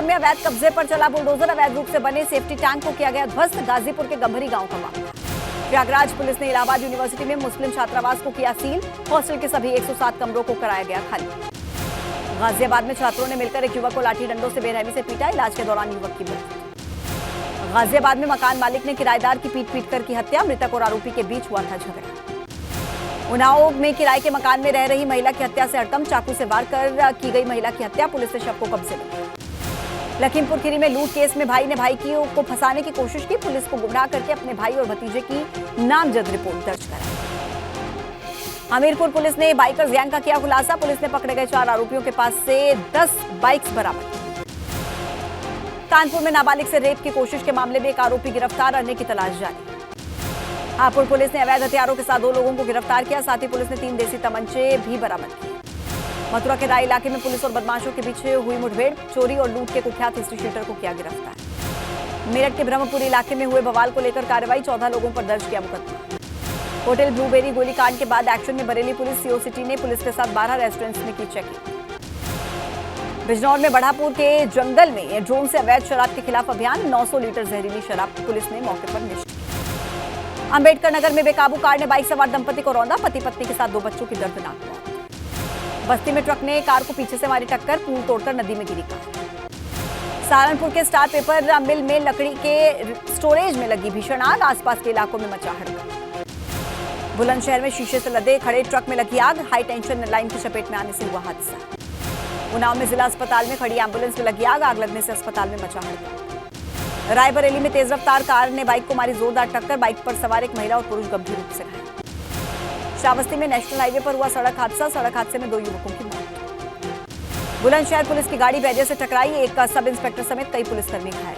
में अवैध कब्जे पर चला बुलडोजर, अवैध रूप से बने सेफ्टी टैंक को किया गया ध्वस्त। गाजीपुर के गंभरी गांव का मामला। प्रयागराज पुलिस ने इलाहाबाद यूनिवर्सिटी में मुस्लिम छात्रावास को किया सील, हॉस्टल के सभी 107 कमरों को कराया गया खाली। गाजियाबाद में छात्रों ने मिलकर एक युवक को लाठी डंडों से बेरहमी से पीटा, इलाज के दौरान युवक की मौत। गाजियाबाद में मकान मालिक ने किराएदार की पीट कर की हत्या, मृतक और आरोपी के बीच हुआ था झगड़ा। उन्नाव में किराए के मकान में रह रही महिला की हत्या से हड़कंप, चाकू से वार कर की गई महिला की हत्या, पुलिस ने शव को कब्जे में लिया। लखीमपुर खीरी में लूट केस में भाई ने भाई को फंसाने की कोशिश की, पुलिस को गुमराह करके अपने भाई और भतीजे की नामजद रिपोर्ट दर्ज कराई। हमीरपुर पुलिस ने बाइकर्स गैंग का किया खुलासा, पुलिस ने पकड़े गए 4 आरोपियों के पास से 10 बाइक्स बरामद की। कानपुर में नाबालिग से रेप की कोशिश के मामले में एक आरोपी गिरफ्तार, अन्य की तलाश जारी। हापुड़ पुलिस ने अवैध हथियारों के साथ 2 लोगों को गिरफ्तार किया, साथ ही पुलिस ने 3 देसी तमंचे भी बरामद किए। मथुरा के राय इलाके में पुलिस और बदमाशों के बीच हुई मुठभेड़, चोरी और लूट के कुख्यात हिस्ट्री शीटर को किया गिरफ्तार। मेरठ के ब्रह्मपुरी इलाके में हुए बवाल को लेकर कार्रवाई, 14 लोगों पर दर्ज किया मुकदमा। होटल ब्लूबेरी गोलीकांड के बाद एक्शन में बरेली पुलिस, सीओ सिटी ने पुलिस के साथ 12 रेस्टोरेंट्स में की चेकिंग। बिजनौर में बढ़ापुर के जंगल में ड्रोन से अवैध शराब के खिलाफ अभियान, 900 लीटर जहरीली शराब पुलिस ने मौके पर नष्ट की। अंबेडकर नगर में बेकाबू कार ने बाइक सवार दंपति को रौंदा, पति पत्नी के साथ 2 बच्चों की दर्दनाक मौत। बस्ती में ट्रक ने कार को पीछे से मारी टक्कर, पुल तोड़कर नदी में गिरी कार। सहारनपुर के स्टार पेपर मिल में लकड़ी के स्टोरेज में लगी भीषण आग, आसपास के इलाकों में मचा हड़कंप। बुलंदशहर में शीशे से लदे खड़े ट्रक में लगी आग, हाई टेंशन लाइन की चपेट में आने से हुआ हादसा। उन्नाव में जिला अस्पताल में खड़ी एम्बुलेंस में लगी आग लगने से अस्पताल में मचा हड़कंप। रायबरेली में तेज रफ्तार कार ने बाइक को मारी जोरदार टक्कर, बाइक पर सवार एक महिला और पुरुष गंभीर रूप से घायल। श्रावस्ती में नेशनल हाईवे पर हुआ सड़क हादसे में 2 युवकों की मौत। बुलंदशहर पुलिस की गाड़ी बैरियर से टकराई, एक सब इंस्पेक्टर समेत कई पुलिसकर्मी घायल।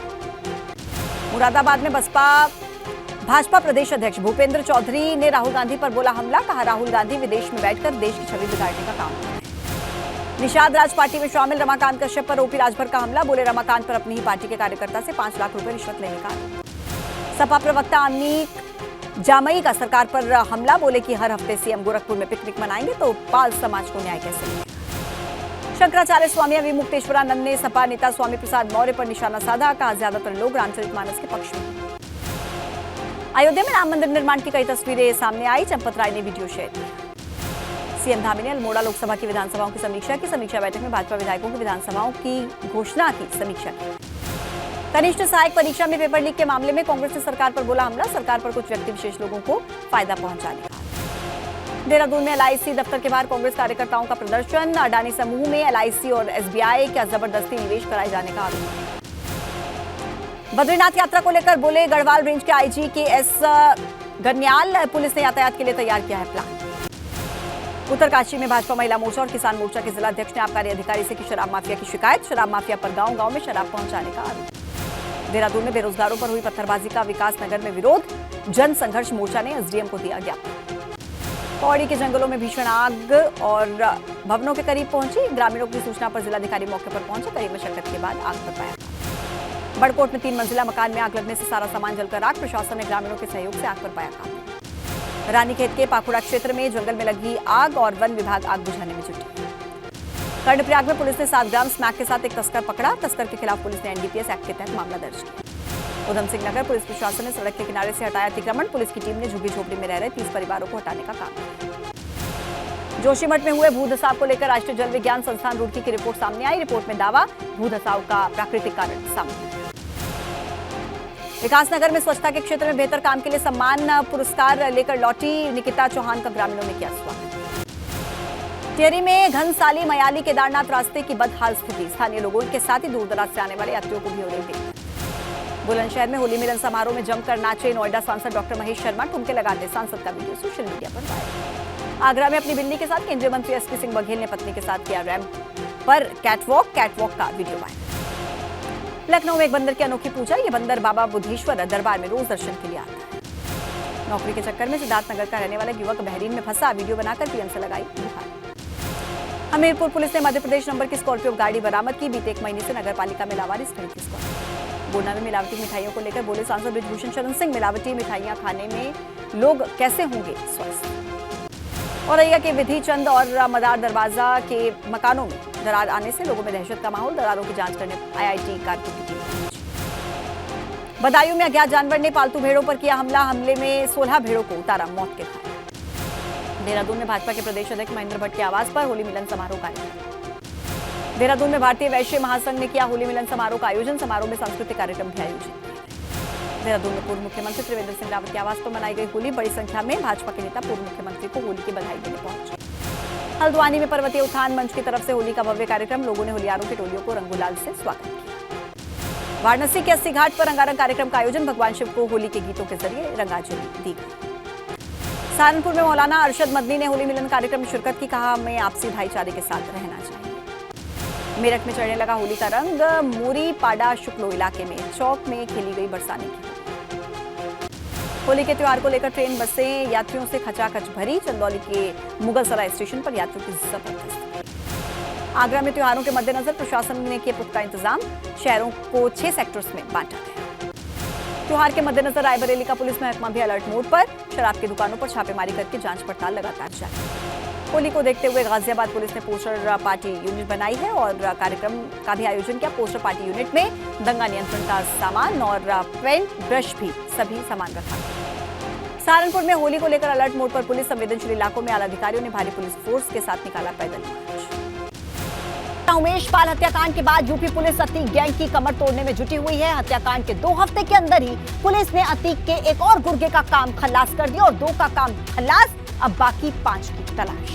मुरादाबाद में भाजपा प्रदेश अध्यक्ष भूपेंद्र चौधरी ने राहुल गांधी पर बोला हमला, कहा राहुल गांधी विदेश में बैठकर देश की छवि बिगाड़ने का काम कर रहे हैं। निषाद राज पार्टी में शामिल रमाकांत कश्यप पर ओपी राजभर का हमला, बोले रमाकांत पर अपनी ही पार्टी के कार्यकर्ता से 5 लाख रुपए रिश्वत लेने का आरोप। सपा प्रवक्ता अमित जामई का सरकार पर हमला, बोले कि हर हफ्ते सीएम गोरखपुर में पिकनिक मनाएंगे तो पाल समाज को न्याय कैसे मिलेगा। शंकराचार्य स्वामी अविमुक्तेश्वरानंद ने सपा नेता स्वामी प्रसाद मौर्य पर निशाना साधा, कहा ज्यादातर लोग रामचरितमानस के पक्ष में। अयोध्या में राम मंदिर निर्माण की कई तस्वीरें सामने आई, चंपत राय ने वीडियो शेयर किया। सीएम धामी ने अल्मोड़ा लोकसभा की विधानसभाओं की समीक्षा की, समीक्षा बैठक में भाजपा विधायकों की विधानसभाओं की घोषणा की समीक्षा की। कनिष्ठ सहायक परीक्षा में पेपर लीक के मामले में कांग्रेस ने सरकार पर बोला हमला, सरकार पर कुछ व्यक्ति विशेष लोगों को फायदा पहुंचाने का। देहरादून में एलआईसी दफ्तर के बाहर कांग्रेस कार्यकर्ताओं का प्रदर्शन, अडानी समूह में एलआईसी और एसबीआई का जबरदस्ती निवेश कराए जाने का आरोप। बद्रीनाथ यात्रा को लेकर बोले गढ़वाल रेंज के आईजी के एस गन्याल, पुलिस ने यातायात के लिए तैयार किया है प्लान। उत्तरकाशी में भाजपा महिला मोर्चा और किसान मोर्चा के जिला अध्यक्ष ने आबकारी अधिकारी से की शराब माफिया की शिकायत, शराब माफिया पर गांव-गांव में शराब पहुंचाने का आरोप। देहरादून में बेरोजगारों पर हुई पत्थरबाजी का विकास नगर में विरोध, जन संघर्ष मोर्चा ने एसडीएम को दिया ज्ञापन। पौड़ी के जंगलों में भीषण आग और भवनों के करीब पहुंची, ग्रामीणों की सूचना पर जिलाधिकारी मौके पर पहुंचे, कड़ी मशक्कत के बाद आग पर पाया। बड़कोट में 3 मंजिला मकान में आग लगने से सारा सामान जलकर राख, प्रशासन ने ग्रामीणों के सहयोग से आग पर पाया काबू। रानीखेत के पाखुड़ा क्षेत्र में जंगल में लगी आग और वन विभाग आग बुझाने में जुटी। कर्णप्रयाग में पुलिस ने 7 ग्राम स्मैक के साथ एक तस्कर पकड़ा, तस्कर के खिलाफ पुलिस ने एनडीपीएस एक्ट के तहत मामला दर्ज किया। उधम सिंह नगर पुलिस प्रशासन ने सड़क के किनारे से हटाया अतिक्रमण, पुलिस की टीम ने झुग्गी झोपड़ी में रह रहे 30 परिवारों को हटाने का काम किया। जोशीमठ में हुए भूधसाव को लेकर राष्ट्रीय जल विज्ञान संस्थान रुड़की की रिपोर्ट सामने आई, रिपोर्ट में दावा भूधसाव का प्राकृतिक कारण सामने। विकासनगर में स्वच्छता के क्षेत्र में बेहतर काम के लिए सम्मान पुरस्कार लेकर लौटी निकिता चौहान का ग्रामीणों ने किया स्वागत। टिहरी में घनसाली मयाली केदारनाथ रास्ते की बदहाल स्थिति, स्थानीय लोगों के साथ ही दूर दराज से आने वाले यात्रियों को भी हो रही दिक्कत। बुलंदशहर में होली मिलन समारोह में जमकर नाचे नोएडा सांसद डॉक्टर महेश शर्मा, ठुमके लगाते सांसद का वीडियो सोशल मीडिया पर वायरल। आगरा में अपनी बिल्ली के साथ केंद्रीय मंत्री एसपी सिंह बघेल ने पत्नी के साथ किया रैंप पर कैटवॉक का वीडियो वायरल। लखनऊ में एक बंदर की अनोखी पूजा, ये बंदर बाबा बुद्धेश्वर दरबार में रोज दर्शन के लिए आता है। नौकरी के चक्कर में सिद्धार्थनगर का रहने वाला युवक बहरीन में फंसा, वीडियो बनाकर पीएम से लगाई गुहार। हमीरपुर पुलिस ने मध्य प्रदेश नंबर की स्कॉर्पियो गाड़ी बरामद की, बीते 1 महीने से नगर पालिका में लावारिस खड़ी थी स्कॉर्पियो। गोंडा में मिलावटी मिठाइयों को लेकर बोले सांसद बृजभूषण शरण सिंह, मिलावटी मिठाइयां खाने में लोग कैसे होंगे स्वस्थ। औरैया के विधि चंद और मदार दरवाजा के मकानों में दरार आने से लोगों में दहशत का माहौल। दरारों की जांच करने आईआईटी कानपुर की टीम पहुंची। बदायूं में अज्ञात जानवर ने पालतू भेड़ों पर किया हमला। हमले में 16 भेड़ों को उतारा मौत के घाट। देहरादून में भाजपा के प्रदेश अध्यक्ष महेंद्र भट्ट के आवास पर होली मिलन समारोह का आयोजन। देहरादून में भारतीय वैश्य महासंघ ने किया होली मिलन समारोह का आयोजन। समारोह में सांस्कृतिक कार्यक्रम भी आयोजित किए गए। देहरादून में पूर्व मुख्यमंत्री त्रिवेंद्र सिंह रावत के आवास पर मनाई गई होली। बड़ी संख्या में भाजपा के नेता पूर्व मुख्यमंत्री को होली की बधाई देने पहुंचे। हल्द्वानी में पर्वतीय उत्थान मंच की तरफ से होली का भव्य कार्यक्रम। लोगों ने होलियारों की टोलियों को रंगुलाल से स्वागत किया। वाराणसी के 80 घाट पर रंगारंग कार्यक्रम का आयोजन। भगवान शिव को होली के गीतों के जरिए रंगांजलि दी गई। सहारनपुर में मौलाना अरशद मदनी ने होली मिलन कार्यक्रम में शिरकत की। कहा, हमें आपसी भाईचारे के साथ रहना चाहिए। मेरठ में चढ़ने लगा होली का रंग। मोरी पाडा शुक्लो इलाके में चौक में खेली गई बरसाने की होली के त्योहार को लेकर ट्रेन बसें यात्रियों से खचाखच भरी। चंदौली के मुगलसराय स्टेशन पर यात्रियों की जबरदस्त। आगरा में त्योहारों के मद्देनजर प्रशासन ने किए पुख्ता इंतजाम। शहरों को 6 सेक्टर्स में बांटा गया। त्योहार के मद्देनजर रायबरेली का पुलिस महकमा भी अलर्ट मोड पर। शराब की दुकानों पर छापेमारी करके जांच पड़ताल लगातार जारी। होली को देखते हुए गाजियाबाद पुलिस ने पोस्टर पार्टी यूनिट बनाई है और कार्यक्रम का भी आयोजन किया। पोस्टर पार्टी यूनिट में दंगा नियंत्रण का सामान और पेंट ब्रश भी सभी सामान रखा। सहारनपुर में होली को लेकर अलर्ट मोड पर पुलिस। संवेदनशील इलाकों में आला अधिकारियों ने भारी पुलिस फोर्स के साथ निकाला पैदल मार्च। उमेश पाल हत्याकांड के बाद यूपी पुलिस अतीक गैंग की कमर तोड़ने में जुटी हुई है। हत्याकांड के 2 हफ्ते के अंदर ही पुलिस ने अतीक के एक और गुर्गे का काम खलास कर दिया और 2 का काम खलास, अब बाकी 5 की तलाश।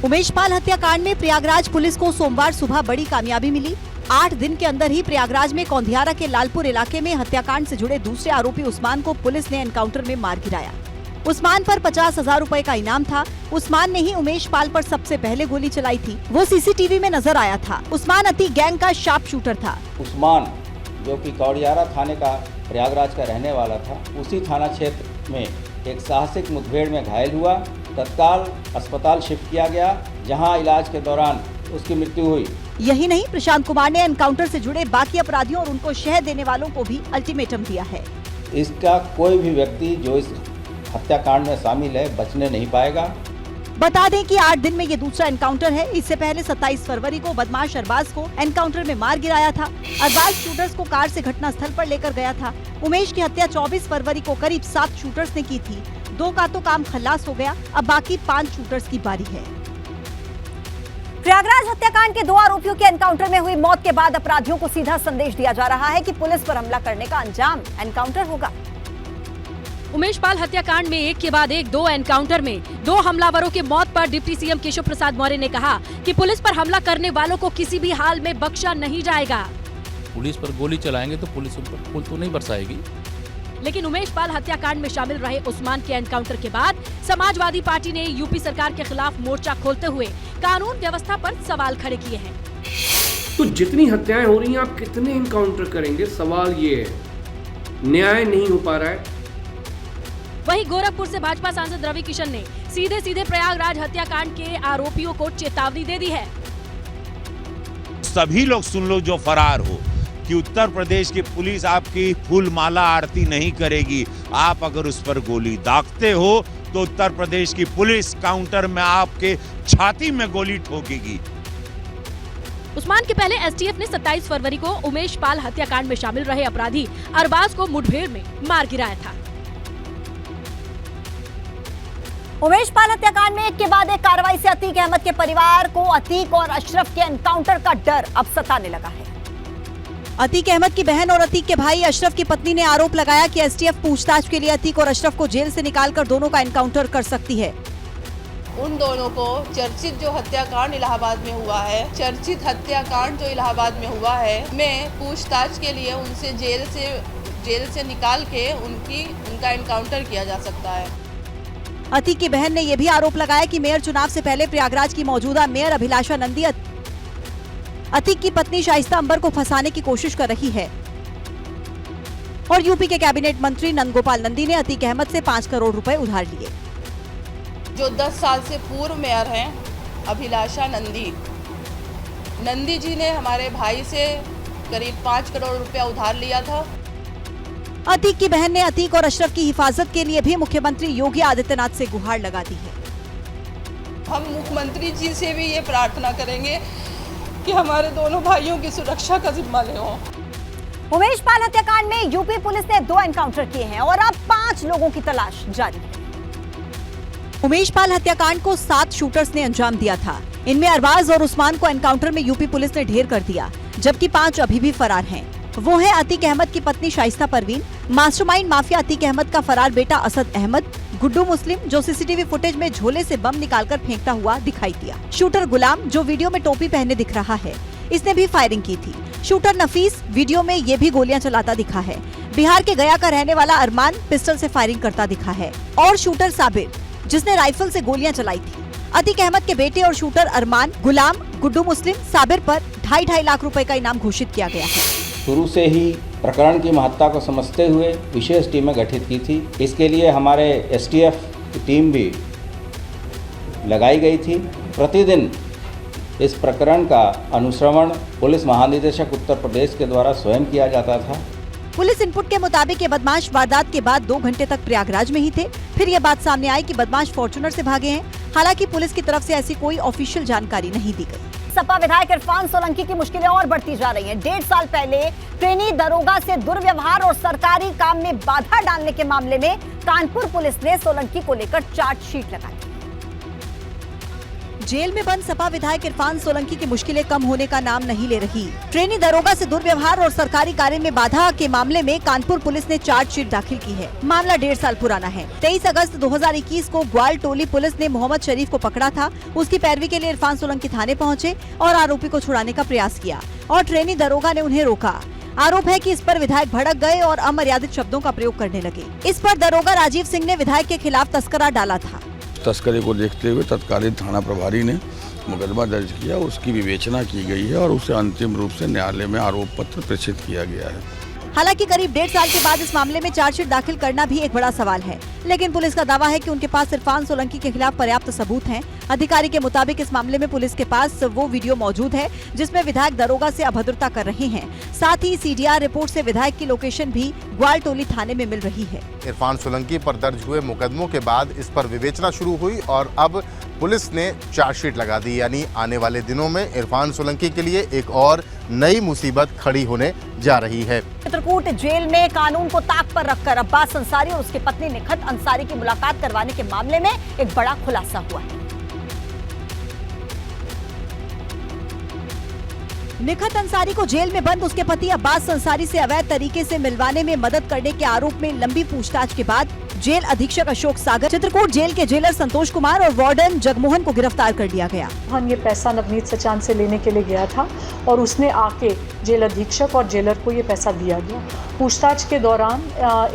उमेश पाल हत्याकांड में प्रयागराज पुलिस को सोमवार सुबह बड़ी कामयाबी मिली। 8 दिन के अंदर ही प्रयागराज में कौंधियारा के लालपुर इलाके में हत्याकांड से जुड़े दूसरे आरोपी उस्मान को पुलिस ने एनकाउंटर में मार गिराया। उस्मान पर 50,000 रुपए का इनाम था। उस्मान ने ही उमेश पाल पर सबसे पहले गोली चलाई थी। वो सीसीटीवी में नजर आया था। उस्मान अतीक गैंग का शार्प शूटर था। उस्मान जो कि कौड़ियारा थाने का प्रयागराज का रहने वाला था, उसी थाना क्षेत्र में एक साहसिक मुठभेड़ में घायल हुआ। तत्काल अस्पताल शिफ्ट किया गया, जहां इलाज के दौरान उसकी मृत्यु हुई। यही नहीं, प्रशांत कुमार ने एनकाउंटर से जुड़े बाकी अपराधियों और उनको शह देने वालों को भी अल्टीमेटम दिया है। इसका कोई भी व्यक्ति जो इस हत्याकांड में शामिल है बचने नहीं पाएगा। बता दें कि 8 दिन में ये दूसरा एनकाउंटर है। इससे पहले 27 फरवरी को बदमाश अरबाज को एनकाउंटर में मार गिराया था। अरबाज शूटर्स को कार से घटना स्थल पर लेकर गया था। उमेश की हत्या 24 फरवरी को करीब 7 शूटर्स ने की थी। 2 का तो काम खलास हो गया, अब बाकी 5 शूटर्स की बारी है। प्रयागराज हत्याकांड के 2 आरोपियों के एनकाउंटर में हुई मौत के बाद अपराधियों को सीधा संदेश दिया जा रहा है कि पुलिस पर हमला करने का अंजाम एनकाउंटर होगा। उमेश पाल हत्याकांड में एक के बाद एक 2 एनकाउंटर में 2 हमलावरों की मौत पर डिप्टी सीएम केशव प्रसाद मौर्य ने कहा कि पुलिस पर हमला करने वालों को किसी भी हाल में बख्शा नहीं जाएगा। पुलिस पर गोली चलाएंगे तो पुलिस उन पर फूल तो नहीं बरसाएगी। लेकिन उमेश पाल हत्याकांड में शामिल रहे उस्मान के एनकाउंटर के बाद समाजवादी पार्टी ने यूपी सरकार के खिलाफ मोर्चा खोलते हुए कानून व्यवस्था पर सवाल खड़े किए हैं। तो जितनी हत्याएं हो रही हैं, आप कितने एनकाउंटर करेंगे? सवाल ये है, न्याय नहीं हो पा रहा है। वहीं गोरखपुर से भाजपा सांसद रवि किशन ने सीधे प्रयागराज हत्याकांड के आरोपियों को चेतावनी दे दी है। सभी लोग सुन लो जो फरार हो कि उत्तर प्रदेश की पुलिस आपकी फूल माला आरती नहीं करेगी। आप अगर उस पर गोली दागते हो तो उत्तर प्रदेश की पुलिस काउंटर में आपके छाती में गोली ठोकेगी। उस्मान के पहले एसटीएफ ने 27 फरवरी को उमेश पाल हत्याकांड में शामिल रहे अपराधी अरबाज को मुठभेड़ में मार गिराया था। उमेश पाल हत्याकांड में एक के बाद एक कार्रवाई से अतीक अहमद के परिवार को अतीक और अशरफ के एनकाउंटर का डर अब सताने लगा है। अतीक अहमद की बहन और अतीक के भाई अशरफ की पत्नी ने आरोप लगाया कि एसटीएफ पूछताछ के लिए अतीक और अशरफ को जेल से निकालकर दोनों का एनकाउंटर कर सकती है। उन दोनों को चर्चित जो हत्याकांड इलाहाबाद में हुआ है, चर्चित हत्याकांड जो इलाहाबाद में हुआ है, में पूछताछ के लिए उनसे जेल से निकाल के उनका एनकाउंटर किया जा सकता है। अतीक की बहन ने यह भी आरोप लगाया कि मेयर चुनाव से पहले प्रयागराज की मौजूदा मेयर अभिलाषा नंदी अतीक की पत्नी शाइस्ता अंबर को फंसाने की कोशिश कर रही है। और यूपी के कैबिनेट मंत्री नंदगोपाल नंदी ने अतीक अहमद से 5 करोड़ रुपए उधार लिए। जो 10 साल से पूर्व मेयर हैं अभिलाषा नंदी जी ने हमारे भाई से करीब 5 करोड़ रुपया उधार लिया था। अतीक की बहन ने अतीक और अशरफ की हिफाजत के लिए भी मुख्यमंत्री योगी आदित्यनाथ से गुहार लगा दी है। हम मुख्यमंत्री जी से भी ये प्रार्थना करेंगे कि हमारे दोनों भाइयों की सुरक्षा का जिम्मा ले हो। उमेश पाल हत्याकांड में यूपी पुलिस ने 2 एनकाउंटर किए हैं और अब 5 लोगों की तलाश जारी है। उमेश पाल हत्याकांड को 7 शूटर्स ने अंजाम दिया था। इनमें अरबाज और उस्मान को एनकाउंटर में यूपी पुलिस ने ढेर कर दिया, जबकि 5 अभी भी फरार हैं। वो है अतीक अहमद की पत्नी शाइस्ता परवीन, मास्टरमाइंड माफिया अतीक अहमद का फरार बेटा असद अहमद, गुड्डू मुस्लिम जो सीसीटीवी फुटेज में झोले से बम निकालकर फेंकता हुआ दिखाई दिया, शूटर गुलाम जो वीडियो में टोपी पहने दिख रहा है, इसने भी फायरिंग की थी, शूटर नफीस वीडियो में ये भी गोलियां चलाता दिखा है, बिहार के गया का रहने वाला अरमान पिस्टल से फायरिंग करता दिखा है, और शूटर साबिर जिसने राइफल से गोलियां चलाई थी। अतीक अहमद के बेटे और शूटर अरमान, गुलाम, गुड्डू मुस्लिम, साबिर पर 2.5 लाख रुपए का इनाम घोषित किया गया है। शुरू से ही प्रकरण की महत्ता को समझते हुए विशेष टीमें गठित की थी। इसके लिए हमारे एसटीएफ की टीम भी लगाई गई थी। प्रतिदिन इस प्रकरण का अनुश्रवण पुलिस महानिदेशक उत्तर प्रदेश के द्वारा स्वयं किया जाता था। पुलिस इनपुट के मुताबिक ये बदमाश वारदात के बाद 2 घंटे तक प्रयागराज में ही थे। फिर ये बात सामने आई कि बदमाश फॉर्च्यूनर से भागे हैं। हालांकि पुलिस की तरफ से ऐसी कोई ऑफिशियल जानकारी नहीं दी गई। सपा विधायक इरफान सोलंकी की मुश्किलें और बढ़ती जा रही हैं। 1.5 साल पहले ट्रेनी दरोगा से दुर्व्यवहार और सरकारी काम में बाधा डालने के मामले में कानपुर पुलिस ने सोलंकी को लेकर चार्जशीट लगाई। जेल में बंद सपा विधायक इरफान सोलंकी की मुश्किलें कम होने का नाम नहीं ले रही। ट्रेनी दरोगा से दुर्व्यवहार और सरकारी कार्य में बाधा के मामले में कानपुर पुलिस ने चार्जशीट दाखिल की है। मामला 1.5 साल पुराना है। 23 अगस्त 2021 को ग्वाल टोली पुलिस ने मोहम्मद शरीफ को पकड़ा था। उसकी पैरवी के लिए इरफान सोलंकी थाने पहुँचे और आरोपी को छुड़ाने का प्रयास किया और ट्रेनी दरोगा ने उन्हें रोका। आरोप है कि इस पर विधायक भड़क गए और अमर्यादित शब्दों का प्रयोग करने लगे। इस पर दरोगा राजीव सिंह ने विधायक के खिलाफ तस्करा डाला था। तस्करी को देखते हुए तत्कालीन थाना प्रभारी ने मुकदमा दर्ज किया, उसकी विवेचना की गई है और उसे अंतिम रूप से न्यायालय में आरोप पत्र प्रेषित किया गया है। हालांकि करीब 1.5 साल के बाद इस मामले में चार्जशीट दाखिल करना भी एक बड़ा सवाल है, लेकिन पुलिस का दावा है कि उनके पास इरफान सोलंकी के खिलाफ पर्याप्त सबूत हैं। अधिकारी के मुताबिक इस मामले में पुलिस के पास वो वीडियो मौजूद है जिसमें विधायक दरोगा से अभद्रता कर रहे हैं। साथ ही सीडीआर रिपोर्ट से विधायक की लोकेशन भी ग्वालटोली थाने में मिल रही है। इरफान सोलंकी पर दर्ज हुए मुकदमों के बाद इस पर विवेचना शुरू हुई और अब पुलिस ने चार्जशीट लगा दी, यानी आने वाले दिनों में इरफान सोलंकी के लिए एक और नई मुसीबत खड़ी होने जा रही है। चित्रकूट जेल में कानून को ताक पर रखकर अब्बास अंसारी और उसकी पत्नी निखत अंसारी की मुलाकात करवाने के मामले में एक बड़ा खुलासा हुआ है। निखत अंसारी को जेल में बंद उसके पति अब्बास अंसारी से अवैध तरीके से मिलवाने में मदद करने के आरोप में लंबी पूछताछ के बाद जेल अधीक्षक अशोक सागर, चित्रकूट जेल के जेलर संतोष कुमार और वार्डन जगमोहन को गिरफ्तार कर लिया गया। ये पैसा नवनीत सचान से लेने के लिए गया था और उसने आके जेल अधीक्षक और जेलर को ये पैसा दिया गया। पूछताछ के दौरान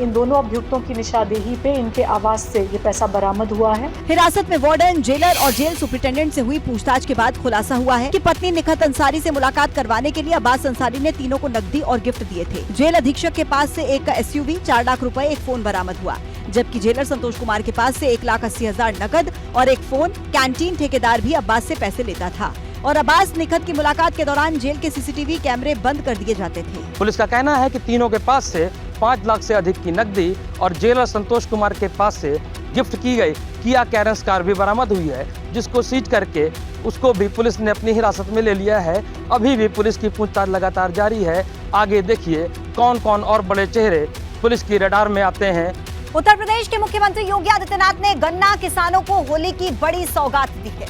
इन दोनों अभियुक्तों की निशानदेही पे इनके आवास से ये पैसा बरामद हुआ है। हिरासत में वार्डन, जेलर और जेल सुपरिटेंडेंट से हुई पूछताछ के बाद खुलासा हुआ है कि पत्नी निखत अंसारी से मुलाकात करवाने के लिए अब्बास अंसारी ने तीनों को नकदी और गिफ्ट दिए थे। जेल अधीक्षक के पास से एक SUV, 4 लाख रुपए, एक फोन बरामद हुआ, जबकि जेलर संतोष कुमार के पास से 1,80,000 नकद और एक फोन। कैंटीन ठेकेदार भी अब्बास से पैसे लेता था और अब्बास निखत की मुलाकात के दौरान जेल के CCTV कैमरे बंद कर दिए जाते थे। पुलिस का कहना है कि तीनों के पास से 5 लाख से अधिक की नकदी और जेलर संतोष कुमार के पास से गिफ्ट की गई किया कैरेंस कार भी बरामद हुई है, जिसको सीज करके उसको भी पुलिस ने अपनी हिरासत में ले लिया है। अभी भी पुलिस की पूछताछ लगातार जारी है। आगे देखिए कौन कौन और बड़े चेहरे पुलिस की रडार में आते हैं। उत्तर प्रदेश के मुख्यमंत्री योगी आदित्यनाथ ने गन्ना किसानों को होली की बड़ी सौगात दी है।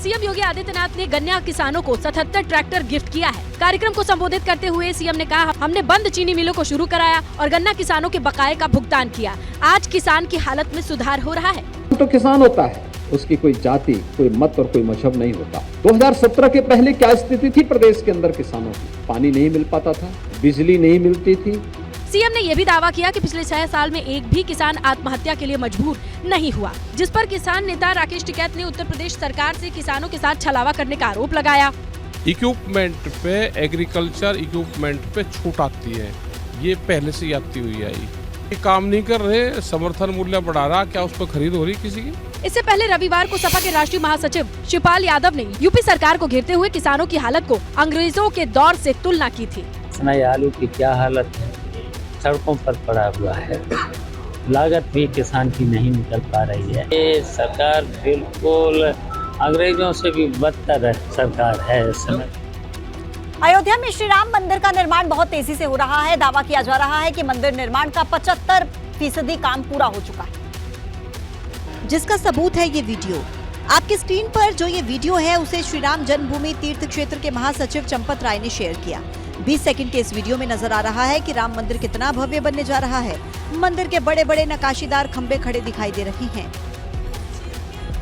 सीएम योगी आदित्यनाथ ने गन्ना किसानों को 77 ट्रैक्टर गिफ्ट किया है। कार्यक्रम को संबोधित करते हुए सीएम ने कहा, हमने बंद चीनी मिलों को शुरू कराया और गन्ना किसानों के बकाये का भुगतान किया। आज किसान की हालत में सुधार हो रहा है। तो किसान होता है, उसकी कोई जाति, कोई मत और कोई मजहब नहीं होता। 2017 के पहले क्या स्थिति थी प्रदेश के अंदर किसानों की? पानी नहीं मिल पाता था, बिजली नहीं मिलती थी। सीएम ने यह भी दावा किया कि पिछले 6 साल में एक भी किसान आत्महत्या के लिए मजबूर नहीं हुआ, जिस पर किसान नेता राकेश टिकैत ने उत्तर प्रदेश सरकार से किसानों के साथ छलावा करने का आरोप लगाया। इक्विपमेंट पे, एग्रीकल्चर इक्विपमेंट पे छूट आती है, ये पहले से आती हुई आई। ये काम नहीं कर रहे, समर्थन मूल्य बढ़ा रहा, क्या उस पर खरीद हो रही किसी की? इससे पहले रविवार को सपा के राष्ट्रीय महासचिव शिवपाल यादव ने यूपी सरकार को घेरते हुए किसानों की हालत को अंग्रेजों के दौर से तुलना की थी। आलू की क्या हालत है, सड़कों पर पड़ा हुआ है, लागत भी किसान की नहीं निकल पा रही है। ये सरकार बिल्कुल अंग्रेजों से भी बदतर सरकार है इस समय। अयोध्या में श्री राम मंदिर का निर्माण बहुत तेजी से हो रहा है। दावा किया जा रहा है कि मंदिर निर्माण का 75% काम पूरा हो चुका है, जिसका सबूत है ये वीडियो। आपकी स्क्रीन पर जो ये वीडियो है उसे श्री राम जन्मभूमि तीर्थ क्षेत्र के महासचिव चंपत राय ने शेयर किया। 20 सेकंड के इस वीडियो में नजर आ रहा है कि राम मंदिर कितना भव्य बनने जा रहा है। मंदिर के बड़े बड़े नक्काशीदार खंभे खड़े दिखाई दे रहे हैं।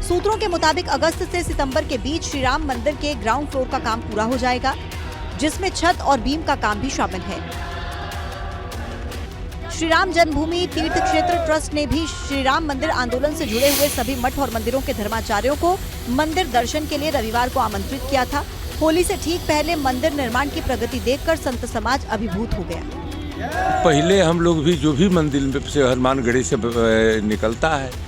सूत्रों के मुताबिक अगस्त से सितंबर के बीच श्री राम मंदिर के ग्राउंड फ्लोर का काम पूरा हो जाएगा, जिसमें छत और बीम का काम भी शामिल है। श्री राम जन्मभूमि तीर्थ क्षेत्र ट्रस्ट ने भी श्री राम मंदिर आंदोलन से जुड़े हुए सभी मठ और मंदिरों के धर्माचार्यों को मंदिर दर्शन के लिए रविवार को आमंत्रित किया था। होली से ठीक पहले मंदिर निर्माण की प्रगति देखकर संत समाज अभिभूत हो गया। पहले हम लोग भी जो भी मंदिर से हनुमानगढ़ी से निकलता है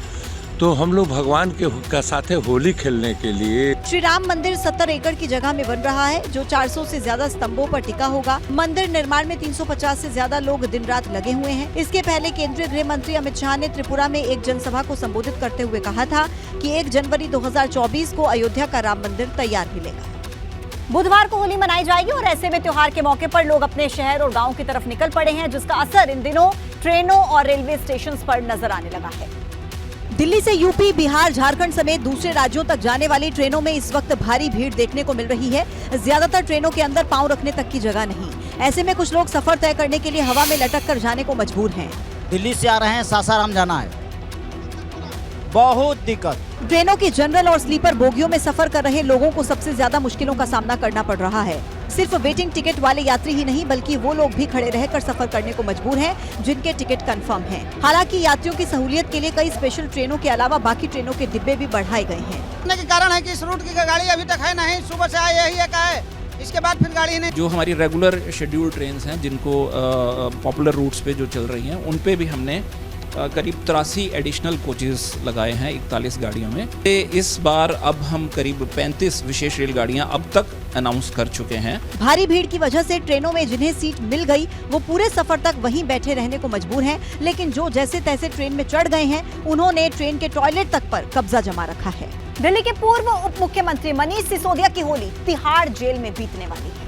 तो हम लोग भगवान के साथ होली खेलने के लिए। श्री राम मंदिर 70 एकड़ की जगह में बन रहा है, जो 400 से ज्यादा स्तंभों पर टिका होगा। मंदिर निर्माण में 350 से ज्यादा लोग दिन रात लगे हुए हैं। इसके पहले केंद्रीय गृह मंत्री अमित शाह ने त्रिपुरा में एक जनसभा को संबोधित करते हुए कहा था कि 1 जनवरी 2024 को अयोध्या का राम मंदिर तैयार मिलेगा। बुधवार को होली मनाई जाएगी और ऐसे में त्योहार के मौके पर लोग अपने शहर और गाँव की तरफ निकल पड़े हैं, जिसका असर इन दिनों ट्रेनों और रेलवे स्टेशन पर नजर आने लगा है। दिल्ली से यूपी, बिहार, झारखंड समेत दूसरे राज्यों तक जाने वाली ट्रेनों में इस वक्त भारी भीड़ देखने को मिल रही है। ज्यादातर ट्रेनों के अंदर पांव रखने तक की जगह नहीं। ऐसे में कुछ लोग सफर तय करने के लिए हवा में लटक कर जाने को मजबूर हैं। दिल्ली से आ रहे हैं, सासाराम जाना है, बहुत दिक्कत। ट्रेनों की जनरल और स्लीपर बोगियों में सफर कर रहे लोगों को सबसे ज्यादा मुश्किलों का सामना करना पड़ रहा है। सिर्फ वेटिंग टिकट वाले यात्री ही नहीं, बल्कि वो लोग भी खड़े रहकर सफर करने को मजबूर हैं, जिनके टिकट कंफर्म हैं। हालांकि यात्रियों की सहूलियत के लिए कई स्पेशल ट्रेनों के अलावा बाकी ट्रेनों के डिब्बे भी बढ़ाए गए हैं। के कारण है कि इस रूट की गाड़ी अभी तक है नहीं, सुबह से आए यही एक आए, इसके बाद फिर गाड़ी नहीं। जो हमारी रेगुलर शेड्यूल ट्रेन हैं, जिनको पॉपुलर रूट्स पे जो चल रही हैं, उन पे भी हमने करीब 83 एडिशनल कोचेस लगाए हैं 41 गाड़ियों में। इस बार अब हम करीब 35 विशेष रेलगाड़ियां अब तक अनाउंस कर चुके हैं। भारी भीड़ की वजह से ट्रेनों में जिन्हें सीट मिल गई वो पूरे सफर तक वहीं बैठे रहने को मजबूर हैं, लेकिन जो जैसे तैसे ट्रेन में चढ़ गए हैं उन्होंने ट्रेन के टॉयलेट तक पर कब्जा जमा रखा है। दिल्ली के पूर्व उप मुख्यमंत्री मनीष सिसोदिया की होली तिहाड़ जेल में बीतने वाली है।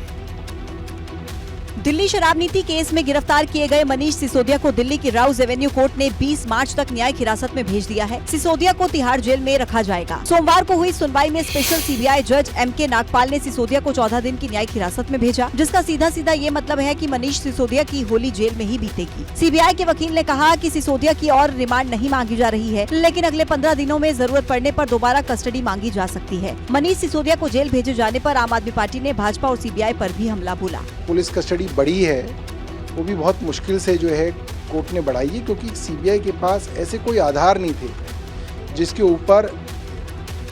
दिल्ली शराब नीति केस में गिरफ्तार किए गए मनीष सिसोदिया को दिल्ली की राउज एवेन्यू कोर्ट ने 20 मार्च तक न्यायिक हिरासत में भेज दिया है। सिसोदिया को तिहाड़ जेल में रखा जाएगा। सोमवार को हुई सुनवाई में स्पेशल सीबीआई जज एमके नागपाल ने सिसोदिया को 14 दिन की न्यायिक हिरासत में भेजा, जिसका सीधा सीधा ये मतलब है कि मनीष सिसोदिया की होली जेल में ही बीतेगी। सीबीआई के वकील ने कहा कि सिसोदिया की और रिमांड नहीं मांगी जा रही है, लेकिन अगले 15 दिनों में जरूरत पड़ने पर दोबारा कस्टडी मांगी जा सकती है। मनीष सिसोदिया को जेल भेजे जाने पर आम आदमी पार्टी ने भाजपा और सीबीआई पर भी हमला बोला। पुलिस कस्टडी बड़ी है, वो भी बहुत मुश्किल से जो है कोर्ट ने बढ़ाई है, क्योंकि सीबीआई के पास ऐसे कोई आधार नहीं थे जिसके ऊपर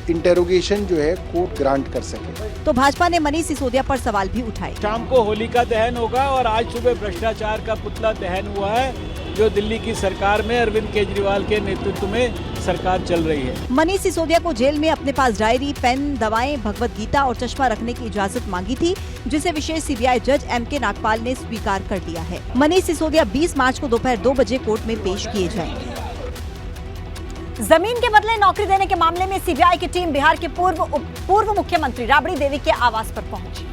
इंटेरोगेशन जो है कोर्ट ग्रांट कर सके। तो भाजपा ने मनीष सिसोदिया पर सवाल भी उठाए। शाम को होलिका दहन होगा और आज सुबह भ्रष्टाचार का पुतला दहन हुआ है, जो दिल्ली की सरकार में अरविंद केजरीवाल के नेतृत्व में सरकार चल रही है। मनीष सिसोदिया को जेल में अपने पास डायरी, पेन, दवाएं, भगवत गीता और चश्मा रखने की इजाजत मांगी थी, जिसे विशेष सीबीआई जज एमके नागपाल ने स्वीकार कर लिया है। मनीष सिसोदिया 20 मार्च को दोपहर 2 बजे कोर्ट में पेश किए जाएंगे। जमीन के बदले नौकरी देने के मामले में सीबीआई की टीम बिहार के पूर्व मुख्यमंत्री राबड़ी देवी के आवास पर पहुंची,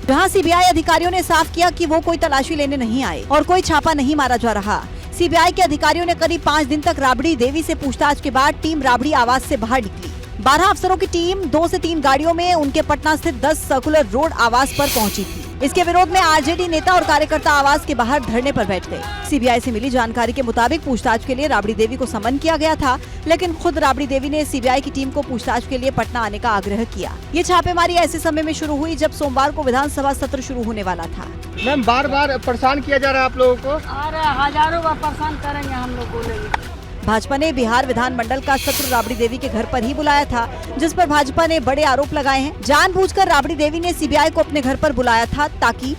जहां सीबीआई अधिकारियों ने साफ किया कि वो कोई तलाशी लेने नहीं आए और कोई छापा नहीं मारा जा रहा। सीबीआई के अधिकारियों ने करीब 5 दिन तक राबड़ी देवी से पूछताछ के बाद टीम राबड़ी आवास से बाहर निकली। 12 अफसरों की टीम 2 से 3 गाड़ियों में उनके पटना स्थित 10 सर्कुलर रोड आवास पर पहुंची थी। इसके विरोध में आरजेडी नेता और कार्यकर्ता आवास के बाहर धरने पर बैठ गए। सीबीआई से मिली जानकारी के मुताबिक पूछताछ के लिए राबड़ी देवी को समन किया गया था, लेकिन खुद राबड़ी देवी ने सीबीआई की टीम को पूछताछ के लिए पटना आने का आग्रह किया। ये छापेमारी ऐसे समय में शुरू हुई जब सोमवार को विधानसभा सत्र शुरू होने वाला था। मैम, बार बार परेशान किया जा रहा है आप लोगों को? अरे हजारों बार परेशान करेंगे हम लोग को। भाजपा ने बिहार विधानमंडल का सत्र राबड़ी देवी के घर पर ही बुलाया था, जिस पर भाजपा ने बड़े आरोप लगाए हैं। जानबूझकर राबड़ी देवी ने सीबीआई को अपने घर पर बुलाया था ताकि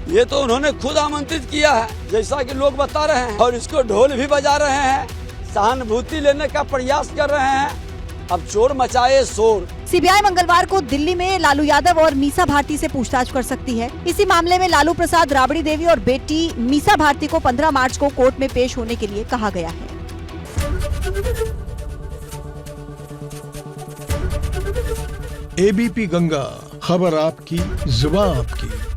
ये तो उन्होंने खुद आमंत्रित किया है, जैसा कि लोग बता रहे हैं, और इसको ढोल भी बजा रहे हैं, सहानुभूति लेने का प्रयास कर रहे हैं। अब चोर मचाए शोर। सीबीआई मंगलवार को दिल्ली में लालू यादव और मीसा भारती से पूछताछ कर सकती है। इसी मामले में लालू प्रसाद, राबड़ी देवी और बेटी मीसा भारती को 15 मार्च को कोर्ट में पेश होने के लिए कहा गया है। एबीपी गंगा, खबर आपकी, जुबान आपकी।